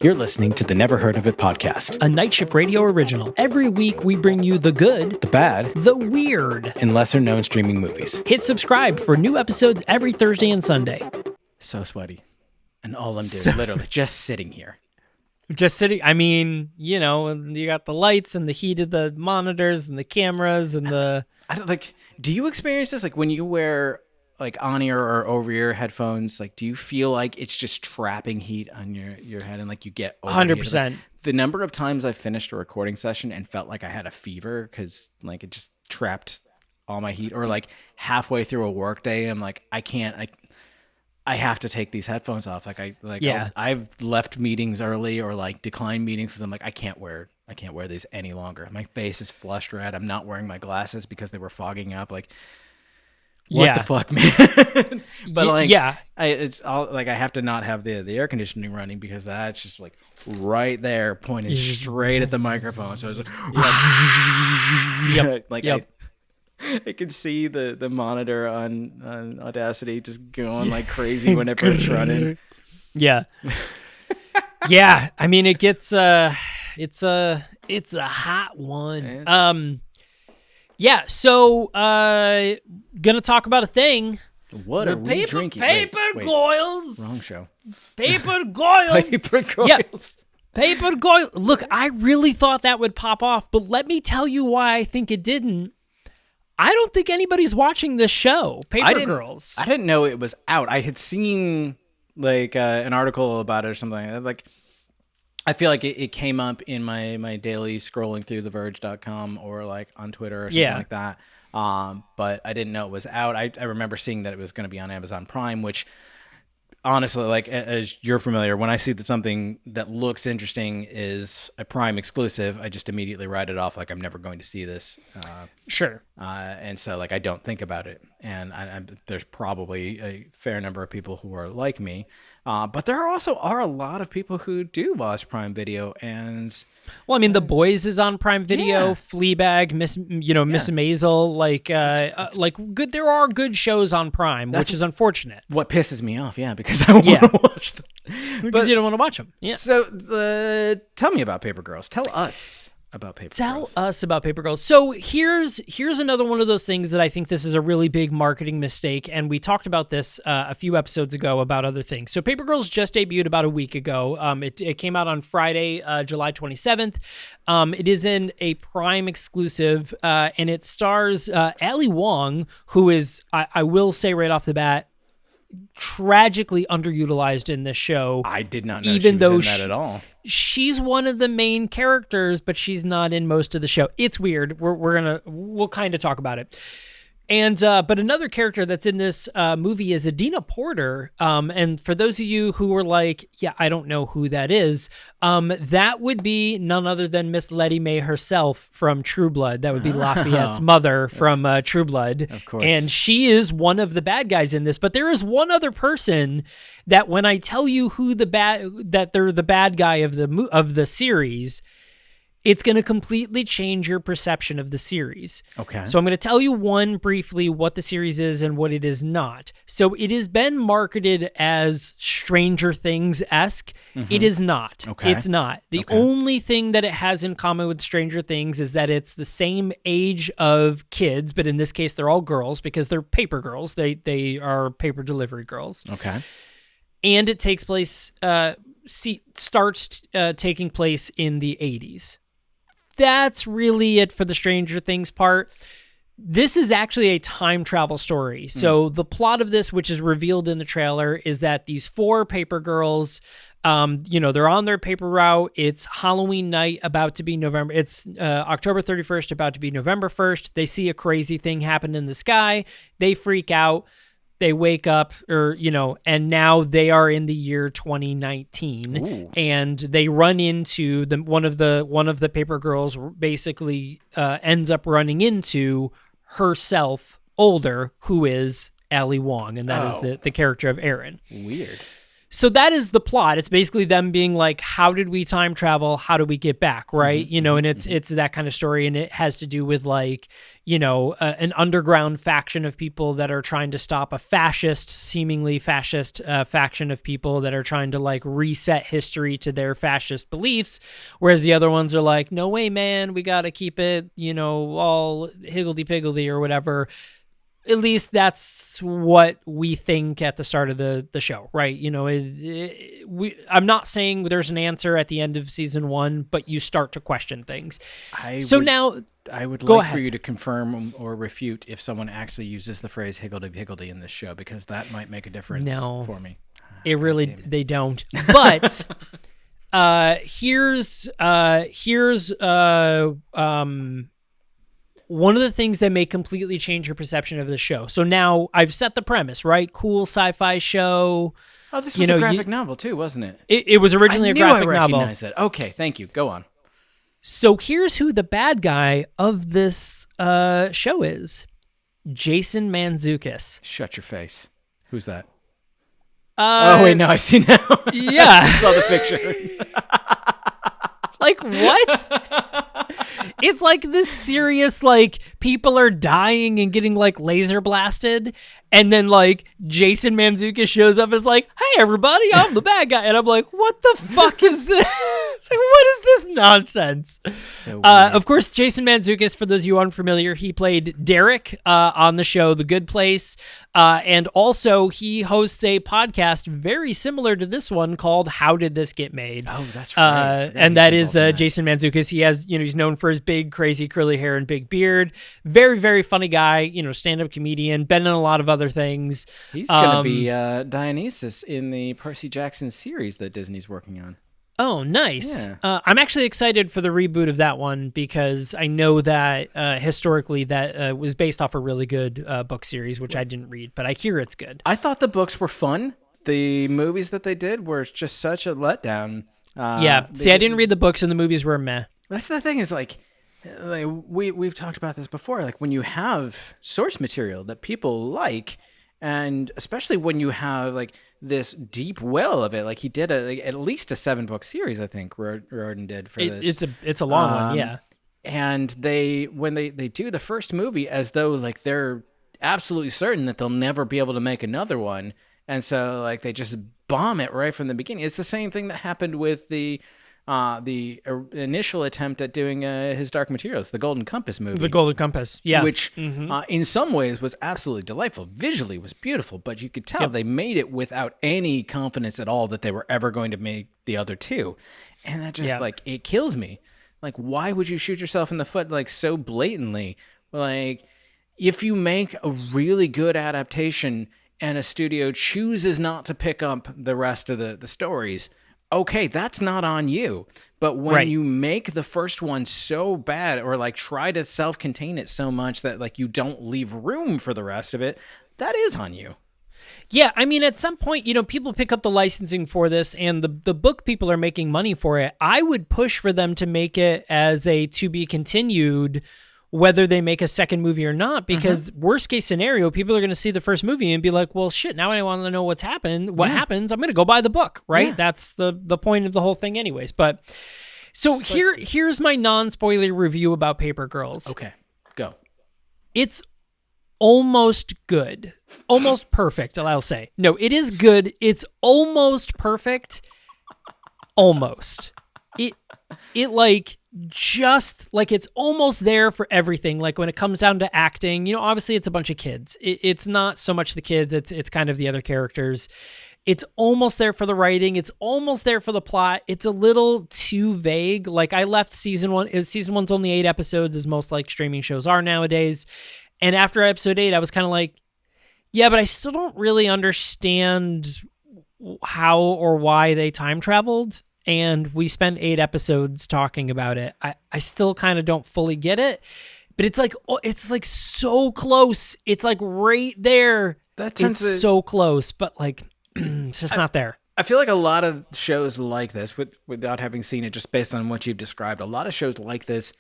You're listening to the Never Heard of It podcast, a Night Shift Radio original. Every week we bring you the good, the bad, the weird, and lesser known streaming movies. Hit subscribe for new episodes every Thursday and Sunday. So sweaty. And all I'm doing, literally, just sitting here. Just sitting. I mean, you know, you got the lights and the heat of the monitors and the cameras and the... I don't, like, do you experience this? Like, when you wear, like, on-ear or over-ear headphones, like, do you feel like it's just trapping heat on your head and, like, you get overheated? 100%. The number of times I've finished a recording session and felt like I had a fever because, like, it just trapped all my heat. Or, like, halfway through a work day, I'm like, I have to take these headphones off. I've left meetings early or like declined meetings because I'm like, I can't wear these any longer. My face is flushed red. I'm not wearing my glasses because they were fogging up. Like, what the fuck, man? But it's all like I have to not have the air conditioning running because that's just like right there, pointed straight at the microphone. So I was like, I can see the monitor on Audacity just going like crazy whenever it's running. Yeah. Yeah. I mean, it gets it's a hot one. Yeah. So gonna talk about a thing. What are we drinking? Paper goils. Wrong show. Paper goils. Paper goils. Yeah. Paper goils. Look, I really thought that would pop off, but let me tell you why I think it didn't. I don't think anybody's watching this show, Paper Girls. I didn't know it was out. I had seen like an article about it or something like that. Like, I feel like it came up in my daily scrolling through theverge.com or like on Twitter or something like that. But I didn't know it was out. I remember seeing that it was going to be on Amazon Prime, which honestly, like, as you're familiar, when I see that something that looks interesting is a Prime exclusive, I just immediately write it off like I'm never going to see this. Sure. And so, like, I don't think about it. And there's probably a fair number of people who are like me. But there also are a lot of people who do watch Prime Video. And well, I mean, The Boys is on Prime Video. Yeah. Fleabag, Miss Maisel, like good. There are good shows on Prime, which is unfortunate. What pisses me off, because I want to watch them. Because you don't want to watch them. Yeah. So tell me about Paper Girls. Tell us about Paper Girls. Tell us about Paper Girls. So here's another one of those things that I think this is a really big marketing mistake, and we talked about this a few episodes ago about other things. So Paper Girls just debuted about a week ago. It came out on Friday, July 27th. It is in a Prime exclusive, and it stars Ali Wong, who is, I will say right off the bat, tragically underutilized in this show. I did not know she was in that at all. She's one of the main characters, but she's not in most of the show. It's weird. We'll kind of talk about it. And but another character that's in this movie is Adina Porter. And for those of you who were like, yeah, I don't know who that is, that would be none other than Miss Letty Mae herself from True Blood. That would be Lafayette's mother from True Blood. Of course. And she is one of the bad guys in this. But there is one other person that when I tell you that they're the bad guy of the series, it's going to completely change your perception of the series. Okay. So I'm going to tell you briefly what the series is and what it is not. So it has been marketed as Stranger Things-esque. Mm-hmm. It is not. Okay. It's not. The only thing that it has in common with Stranger Things is that it's the same age of kids, but in this case they're all girls because they're paper girls. They are paper delivery girls. Okay. And it takes place, starts taking place in the 80s. That's really it for the Stranger Things part. This is actually a time travel story. So the plot of this, which is revealed in the trailer, is that these 4 paper girls, they're on their paper route. It's Halloween night, about to be November. It's October 31st, about to be November 1st. They see a crazy thing happen in the sky. They freak out. They wake up, and now they are in the year 2019. Ooh. And they run into one of the paper girls. Basically, ends up running into herself, older, who is Ali Wong, and that is the character of Erin. Weird. So that is the plot. It's basically them being like, how did we time travel? How do we get back? Right. And it's that kind of story. And it has to do with like, an underground faction of people that are trying to stop a seemingly fascist faction of people that are trying to like reset history to their fascist beliefs. Whereas the other ones are like, no way, man, we got to keep it, all higgledy-piggledy or whatever. At least that's what we think at the start of the show, right? I'm not saying there's an answer at the end of season 1, but you start to question things. I would go like ahead. for you to confirm or refute if someone actually uses the phrase higgledy-piggledy in this show, because that might make a difference for me. They don't. But here's one of the things that may completely change your perception of the show. So now I've set the premise, right? Cool sci-fi show. Oh, this was a graphic novel too, wasn't it? It was originally a graphic novel. I recognized it. Okay, thank you. Go on. So here's who the bad guy of this show is. Jason Mantzoukas. Shut your face. Who's that? Oh, wait, no, I see now. Yeah. I saw the picture. Like, what? It's like this serious, like, people are dying and getting, like, laser blasted. And then, like, Jason Mantzoukas shows up and is like, hey, everybody, I'm the bad guy. And I'm like, what the fuck is this? Like, what is this nonsense? So of course, Jason Mantzoukas, for those of you unfamiliar, he played Derek on the show The Good Place. And also, he hosts a podcast very similar to this one called How Did This Get Made? Oh, that's right. And that is Jason Mantzoukas. He has, he's known for his big, crazy curly hair and big beard. Very, very funny guy, stand-up comedian, been in a lot of other things. He's going to be Dionysus in the Percy Jackson series that Disney's working on. Oh, nice. Yeah. I'm actually excited for the reboot of that one because I know that historically that was based off a really good book series, which I didn't read, but I hear it's good. I thought the books were fun. The movies that they did were just such a letdown. I didn't read the books and the movies were meh. That's the thing is like we've talked about this before. Like when you have source material that people like, and especially when you have like this deep well of it, like he did at least a 7-book series, I think Riordan did for this. It's a long one, yeah. And when they do the first movie as though like they're absolutely certain that they'll never be able to make another one, and so like they just bomb it right from the beginning. It's the same thing that happened with the initial attempt at doing his Dark Materials, the Golden Compass movie. The Golden Compass, yeah. Which in some ways was absolutely delightful. Visually was beautiful, but you could tell they made it without any confidence at all that they were ever going to make the other two. And that just like, it kills me. Like, why would you shoot yourself in the foot like so blatantly? Like, if you make a really good adaptation and a studio chooses not to pick up the rest of the stories, okay, that's not on you. But when you make the first one so bad or like try to self-contain it so much that like you don't leave room for the rest of it, that is on you. Yeah, I mean, at some point, people pick up the licensing for this and the book people are making money for it. I would push for them to make it as a to be continued, whether they make a second movie or not, because worst case scenario, people are going to see the first movie and be like, well, shit, now I want to know what happens. I'm going to go buy the book, right? Yeah. That's the point of the whole thing anyways. But so here's my non-spoiler review about Paper Girls. Okay, go. It's almost good. Almost perfect, I'll say. No, it is good. It's almost perfect. Almost. It like just like it's almost there for everything. Like when it comes down to acting, obviously it's a bunch of kids. It's not so much the kids. It's kind of the other characters. It's almost there for the writing. It's almost there for the plot. It's a little too vague. Like I left season 1. Season 1's only 8 episodes, as most like streaming shows are nowadays. And after episode 8, I was kind of like, yeah, but I still don't really understand how or why they time traveled. And we spent 8 episodes talking about it. I still kind of don't fully get it, but it's like so close. It's like right there. It's so close, but like it's just not there. I feel like a lot of shows like this, without having seen it, just based on what you've described, a lot of shows like this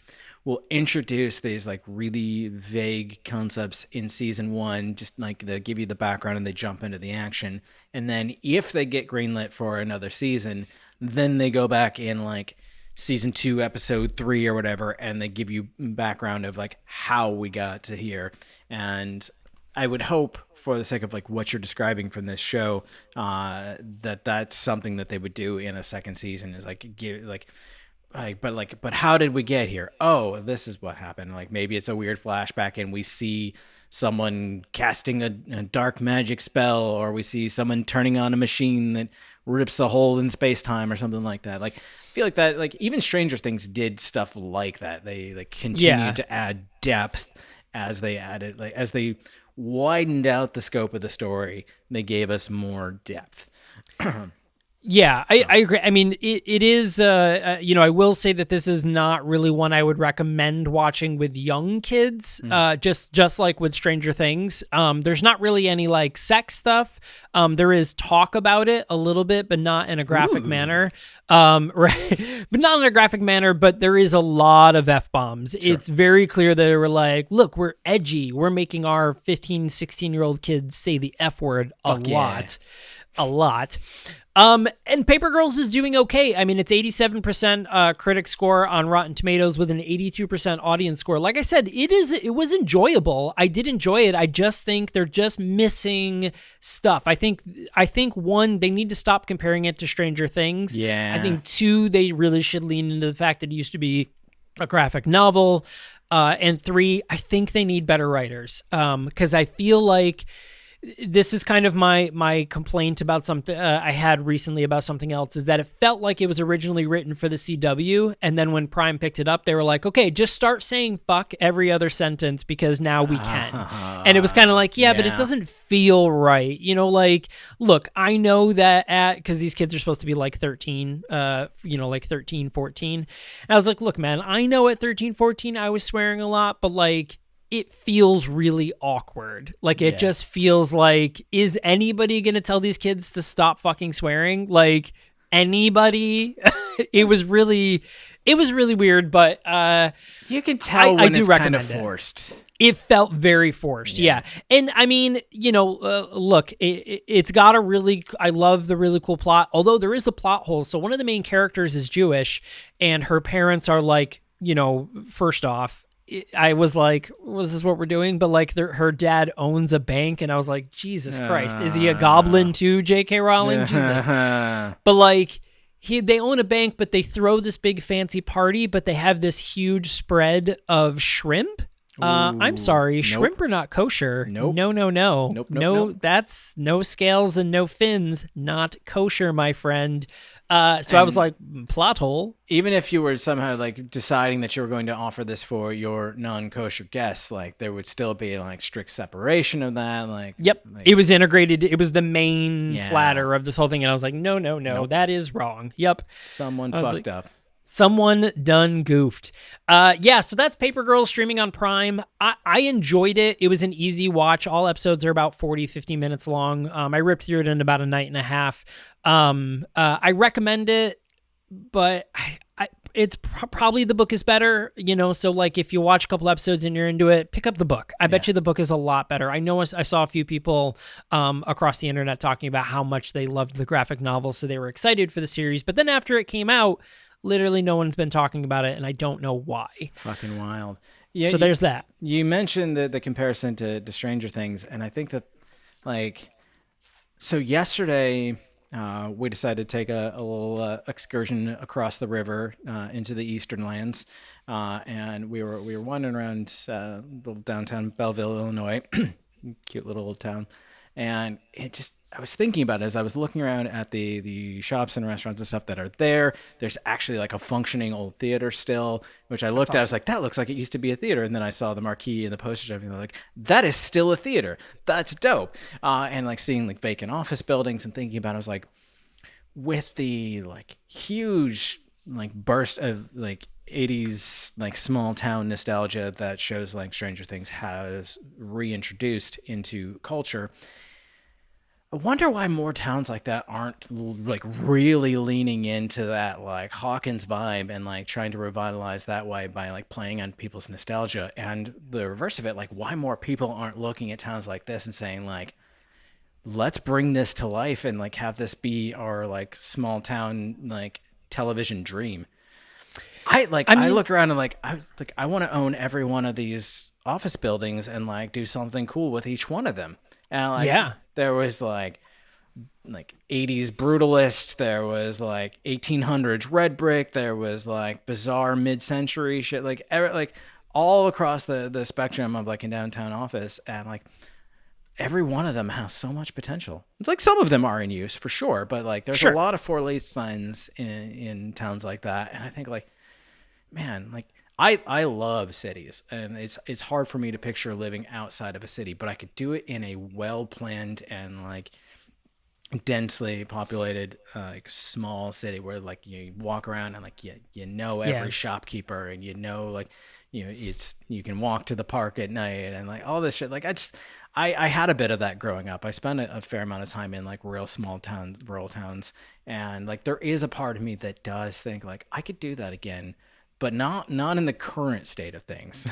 will introduce these like really vague concepts in season one, just like they give you the background and they jump into the action. And then if they get greenlit for another season, then they go back in like season two, episode three or whatever, and they give you background of like how we got to here. And I would hope, for the sake of like what you're describing from this show, that that's something that they would do in a second season. Is like give but how did we get here? Oh, this is what happened. Like maybe it's a weird flashback, and we see someone casting a dark magic spell, or we see someone turning on a machine that rips a hole in space time, or something like that. Like I feel like that. Like even Stranger Things did stuff like that. They like continued to add depth as they added, like as they widened out the scope of the story, they gave us more depth. Yeah, I agree. I mean, it is, I will say that this is not really one I would recommend watching with young kids, just like with Stranger Things. There's not really any like sex stuff. There is talk about it a little bit, but not in a graphic manner. Right. But not in a graphic manner, but there is a lot of F-bombs. Sure. It's very clear that they were like, look, we're edgy. We're making our 15, 16-year-old kids say the F word a lot. And Paper Girls is doing okay. I mean, it's 87% critic score on Rotten Tomatoes with an 82% audience score. Like I said, it was enjoyable. I did enjoy it. I just think they're just missing stuff. I think one, they need to stop comparing it to Stranger Things. Yeah. I think two, they really should lean into the fact that it used to be a graphic novel. And three, I think they need better writers. Because I feel like this is kind of my complaint about something I had recently about something else, is that it felt like it was originally written for the CW, and then when Prime picked it up, they were like, okay, just start saying fuck every other sentence because now we can. And it was kind of like, yeah, but it doesn't feel right. Like, look, I know that because these kids are supposed to be like 13, like 13, 14. And I was like, look, man, I know at 13, 14, I was swearing a lot, but like, it feels really awkward. Like it just feels like, is anybody going to tell these kids to stop fucking swearing? Like anybody? It was really weird, but you can tell when it's kind of forced. It felt very forced, yeah. And I mean, look, it's got I love the really cool plot, although there is a plot hole. So one of the main characters is Jewish, and her parents are like, first off, I was like, well, this is what we're doing, but like her dad owns a bank, and I was like, Jesus Christ, is he a goblin too, J.K. Rowling? Jesus. But like, they own a bank, but they throw this big fancy party, but they have this huge spread of shrimp. I'm sorry, shrimp are not kosher. Nope. No, that's no scales and no fins, not kosher, my friend. So I was like, plot hole. Even if you were somehow like deciding that you were going to offer this for your non-kosher guests, like there would still be like strict separation of that. Like, yep, it was integrated. It was the main platter of this whole thing, and I was like, no, nope. That is wrong. Yep, someone fucked up. Someone done goofed. So that's Paper Girls streaming on Prime. I enjoyed it. It was an easy watch. All episodes are about 40, 50 minutes long. I ripped through it in about a night and a half. I recommend it, but it's probably the book is better, so like if you watch a couple episodes and you're into it, pick up the book. I bet you the book is a lot better. I know I saw a few people across the internet talking about how much they loved the graphic novel, so they were excited for the series, but then after it came out, literally no one's been talking about it, and I don't know why. Fucking wild. Yeah. So there's that. You mentioned the comparison to Stranger Things, and I think that, like, so yesterday we decided to take a little excursion across the river into the eastern lands, and we were wandering around little downtown Belleville, Illinois, cute little old town, and I was thinking about it as I was looking around at the shops and restaurants and stuff that are there. There's actually like a functioning old theater still, which I looked at. I was like, that looks like it used to be a theater. And then I saw the marquee and the posters and everything. Like, that is still a theater. That's dope. And like seeing like vacant office buildings and thinking about it, I was like, with the like huge like burst of like 80s like small town nostalgia that shows like Stranger Things has reintroduced into culture, I wonder why more towns like that aren't like really leaning into that like Hawkins vibe and like trying to revitalize that way by like playing on people's nostalgia. And the reverse of it, like why more people aren't looking at towns like this and saying like, let's bring this to life and like have this be our like small town like television dream. I I mean, look around and I want to own every one of these office buildings and like do something cool with each one of them. And like yeah, there was like 80s brutalist, there was like 1800s red brick, there was like bizarre mid-century shit, like all across the spectrum of like a downtown office, and like every one of them has so much potential. It's like some of them are in use for sure, but like there's a sure. lot of for lease signs in towns like that, and I think like man, like I love cities, and it's hard for me to picture living outside of a city, but I could do it in a well planned and like densely populated like small city where like you walk around and like you know Yeah. every shopkeeper, and like it's you can walk to the park at night and like all this shit. Like I had a bit of that growing up. I spent a fair amount of time in like real small towns, rural towns, and like there is a part of me that does think like I could do that again, but not in the current state of things.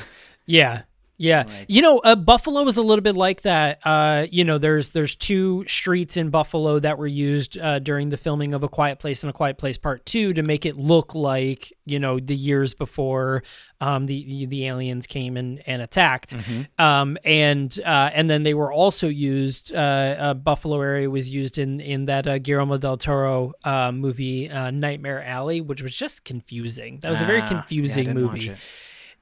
Yeah. Yeah. Like Buffalo is a little bit like that. There's two streets in Buffalo that were used during the filming of A Quiet Place and A Quiet Place Part 2 to make it look like, the years before the aliens came and attacked. And then they were also used, Buffalo area was used in that Guillermo del Toro movie, Nightmare Alley, which was just confusing. That was a very yeah, I confusing didn't watch movie.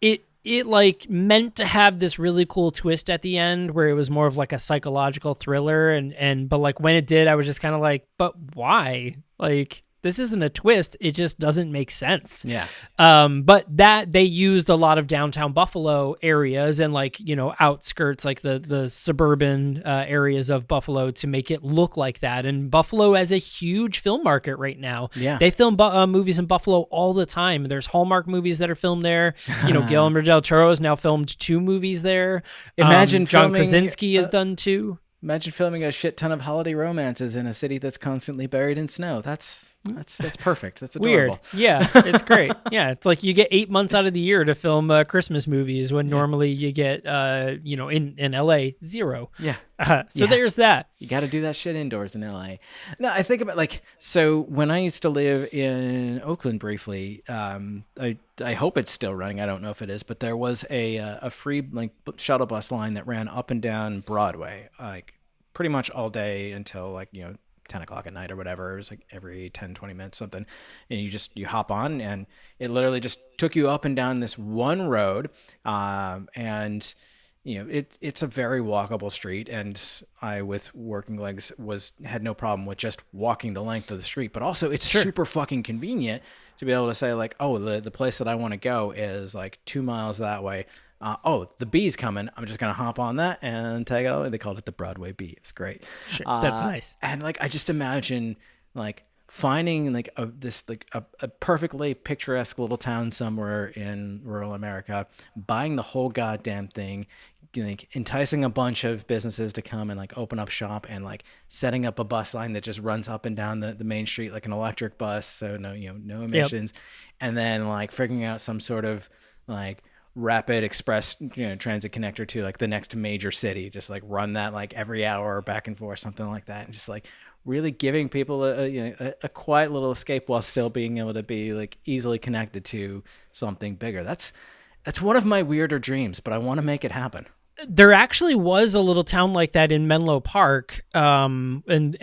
it. It like meant to have this really cool twist at the end where it was more of like a psychological thriller, but like when it did, I was just kind of like, but why? Like, this isn't a twist, it just doesn't make sense. Yeah. But that they used a lot of downtown Buffalo areas and like outskirts, like the suburban areas of Buffalo, to make it look like that. And Buffalo has a huge film market right now. Yeah. They film movies in Buffalo all the time. There's Hallmark movies that are filmed there. Guillermo del Toro has now filmed 2 movies there. Imagine John filming, Krasinski has done 2. Imagine filming a shit ton of holiday romances in a city that's constantly buried in snow. That's perfect. That's adorable. Weird. Yeah, it's great. Yeah, it's like you get 8 months out of the year to film Christmas movies when normally you get, in LA, 0. Yeah. So there's that. You got to do that shit indoors in LA. No, I think about so when I used to live in Oakland briefly, I hope it's still running. I don't know if it is, but there was a free like shuttle bus line that ran up and down Broadway, like pretty much all day until like 10 o'clock at night or whatever. It was like every 10, 20 minutes, something. And you hop on, and it literally just took you up and down this one road. And it's a very walkable street. And I, with working legs, had no problem with just walking the length of the street, but also it's super fucking convenient to be able to say like, oh, the place that I want to go is like 2 miles that way. The Bee's coming. I'm just gonna hop on that and take it. They called it the Broadway Bee. It's great. Sure. That's nice. And like, I just imagine like finding like a perfectly picturesque little town somewhere in rural America, buying the whole goddamn thing, like enticing a bunch of businesses to come and like open up shop, and like setting up a bus line that just runs up and down the main street like an electric bus, so no emissions. Yep. And then like figuring out some sort of like rapid express transit connector to like the next major city, just like run that like every hour back and forth, something like that, and just like really giving people a quiet little escape while still being able to be like easily connected to something bigger. That's one of my weirder dreams, but I want to make it happen. There actually was a little town like that in Menlo Park. I mean,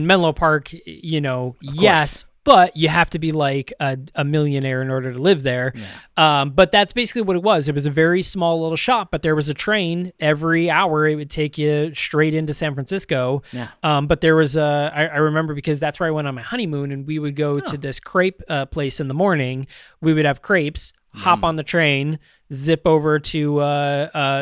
Menlo Park, yes, but you have to be like a millionaire in order to live there. Yeah. But that's basically what it was. It was a very small little shop, but there was a train every hour. It would take you straight into San Francisco. Yeah. But there was I remember because that's where I went on my honeymoon, and we would go to this crepe place in the morning. We would have crepes, hop on the train, zip over to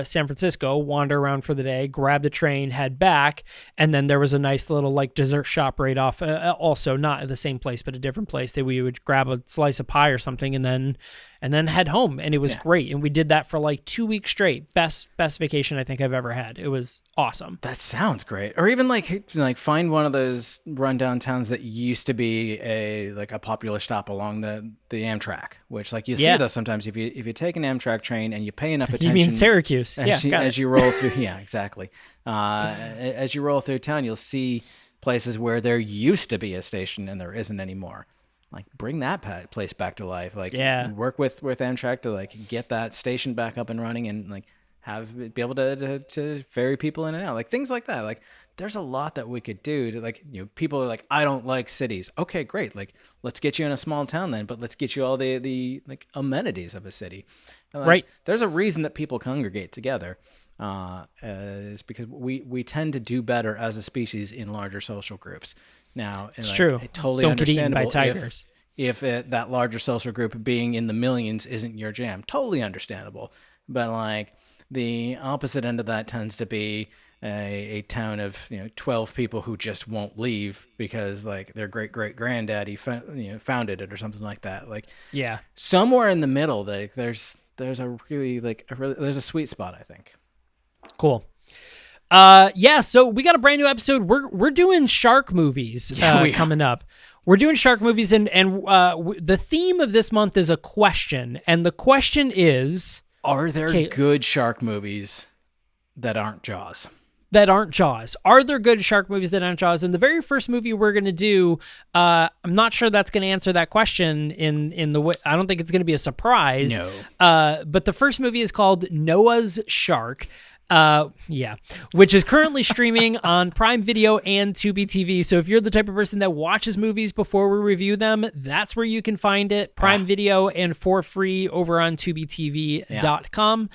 San Francisco, wander around for the day, grab the train, head back, and then there was a nice little like dessert shop right off. Also, not at the same place, but a different place that we would grab a slice of pie or something, and then head home, and it was great. And we did that for like 2 weeks straight. Best vacation I think I've ever had. It was awesome. That sounds great. Or even like find one of those rundown towns that used to be a popular stop along the Amtrak, which like you see those sometimes if you take an Amtrak train and you pay enough attention. You mean Syracuse? As you roll through, exactly. As you roll through town, you'll see places where there used to be a station and there isn't anymore. Like bring that place back to life. Like work with Amtrak to like get that station back up and running and like be able to ferry people in and out. Like things like that. Like there's a lot that we could do to like, people are like, I don't like cities. Okay, great. Like let's get you in a small town then, but let's get you all the like amenities of a city. Like, right. There's a reason that people congregate together. Is because we tend to do better as a species in larger social groups. Now, it's true. Totally don't get eaten by understandable tigers. If that larger social group being in the millions isn't your jam. Totally understandable. But like the opposite end of that tends to be a town of 12 people who just won't leave because like their great granddaddy founded it or something like that. Like somewhere in the middle, like there's a really there's a sweet spot, I think. Cool. So we got a brand new episode. We're doing shark movies coming up. We're doing shark movies, and the theme of this month is a question, and the question is: are there good shark movies that aren't Jaws? Are there good shark movies that aren't Jaws? And the very first movie we're going to do, I'm not sure that's going to answer that question in the way. I don't think it's going to be a surprise. No. But the first movie is called Noah's Shark. Which is currently streaming on Prime Video and Tubi TV. So if you're the type of person that watches movies before we review them, that's where you can find it. Prime Video and for free over on TubiTV.com.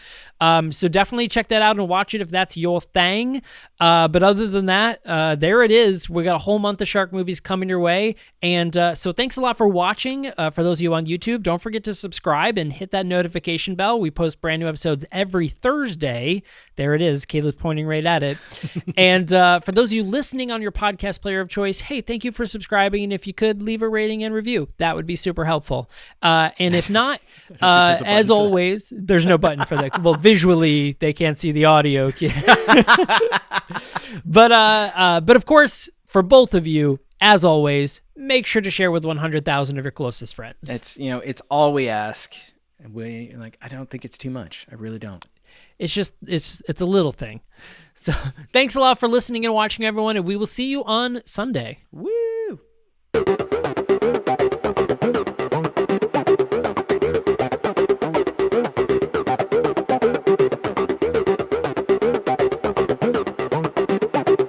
So definitely check that out and watch it if that's your thing. But other than that, there it is. We got a whole month of shark movies coming your way. And so thanks a lot for watching. For those of you on YouTube, don't forget to subscribe and hit that notification bell. We post brand new episodes every Thursday. There it is. Caleb's pointing right at it. And for those of you listening on your podcast player of choice, hey, thank you for subscribing. And if you could, leave a rating and review. That would be super helpful. And if not, as always, there's no button for that. Well, visually, they can't see the audio. But of course, for both of you, as always, make sure to share with 100,000 of your closest friends. It's all we ask. I don't think it's too much. I really don't. It's just, it's a little thing. So thanks a lot for listening and watching, everyone, and we will see you on Sunday. Woo!